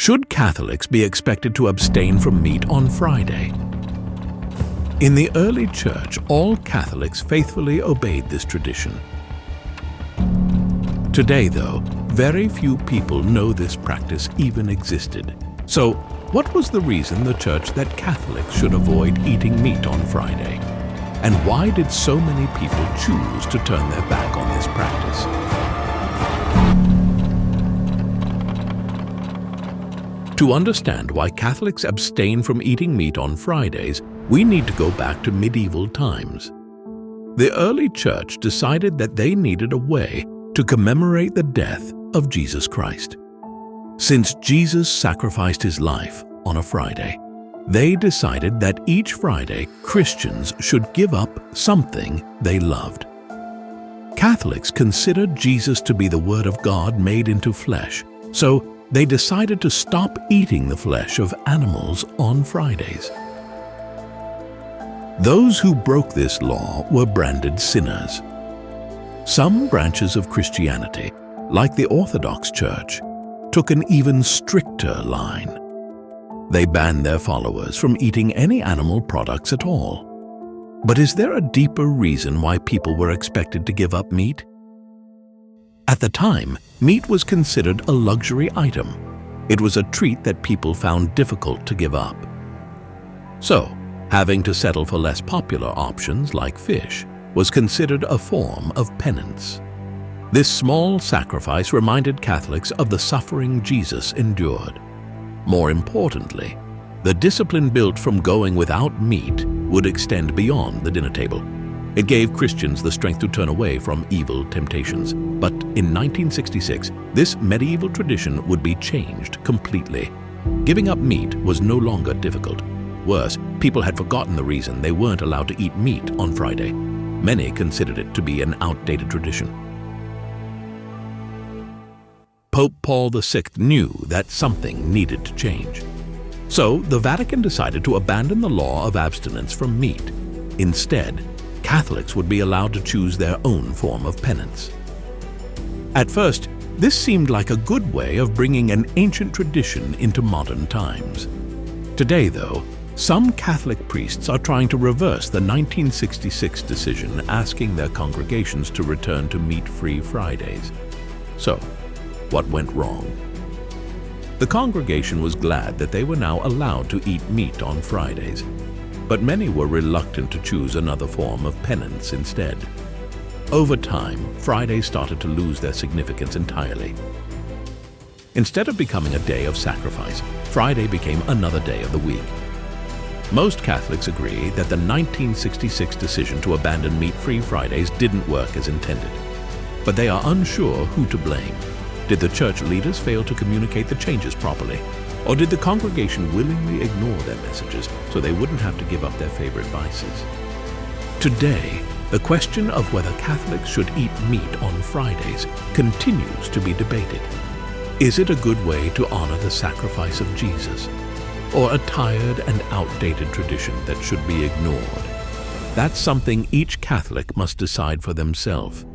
Should Catholics be expected to abstain from meat on Friday? In the early church, all Catholics faithfully obeyed this tradition. Today, though, very few people know this practice even existed. So, what was the reason the church that Catholics should avoid eating meat on Friday? And why did so many people choose to turn their back on this practice? To understand why Catholics abstain from eating meat on Fridays, we need to go back to medieval times. The early church decided that they needed a way to commemorate the death of Jesus Christ. Since Jesus sacrificed his life on a Friday, they decided that each Friday Christians should give up something they loved. Catholics considered Jesus to be the Word of God made into flesh, so they decided to stop eating the flesh of animals on Fridays. Those who broke this law were branded sinners. Some branches of Christianity, like the Orthodox Church, took an even stricter line. They banned their followers from eating any animal products at all. But is there a deeper reason why people were expected to give up meat? At the time, meat was considered a luxury item. It was a treat that people found difficult to give up. So, having to settle for less popular options like fish was considered a form of penance. This small sacrifice reminded Catholics of the suffering Jesus endured. More importantly, the discipline built from going without meat would extend beyond the dinner table. It gave Christians the strength to turn away from evil temptations. But in 1966, this medieval tradition would be changed completely. Giving up meat was no longer difficult. Worse, people had forgotten the reason they weren't allowed to eat meat on Friday. Many considered it to be an outdated tradition. Pope Paul VI knew that something needed to change. So the Vatican decided to abandon the law of abstinence from meat. Instead, Catholics would be allowed to choose their own form of penance. At first, this seemed like a good way of bringing an ancient tradition into modern times. Today, though, some Catholic priests are trying to reverse the 1966 decision asking their congregations to return to meat-free Fridays. So, what went wrong? The congregation was glad that they were now allowed to eat meat on Fridays, but many were reluctant to choose another form of penance instead. Over time, Fridays started to lose their significance entirely. Instead of becoming a day of sacrifice, Friday became another day of the week. Most Catholics agree that the 1966 decision to abandon meat-free Fridays didn't work as intended, but they are unsure who to blame. Did the church leaders fail to communicate the changes properly? Or did the congregation willingly ignore their messages so they wouldn't have to give up their favorite vices? Today, the question of whether Catholics should eat meat on Fridays continues to be debated. Is it a good way to honor the sacrifice of Jesus? Or a tired and outdated tradition that should be ignored? That's something each Catholic must decide for themselves.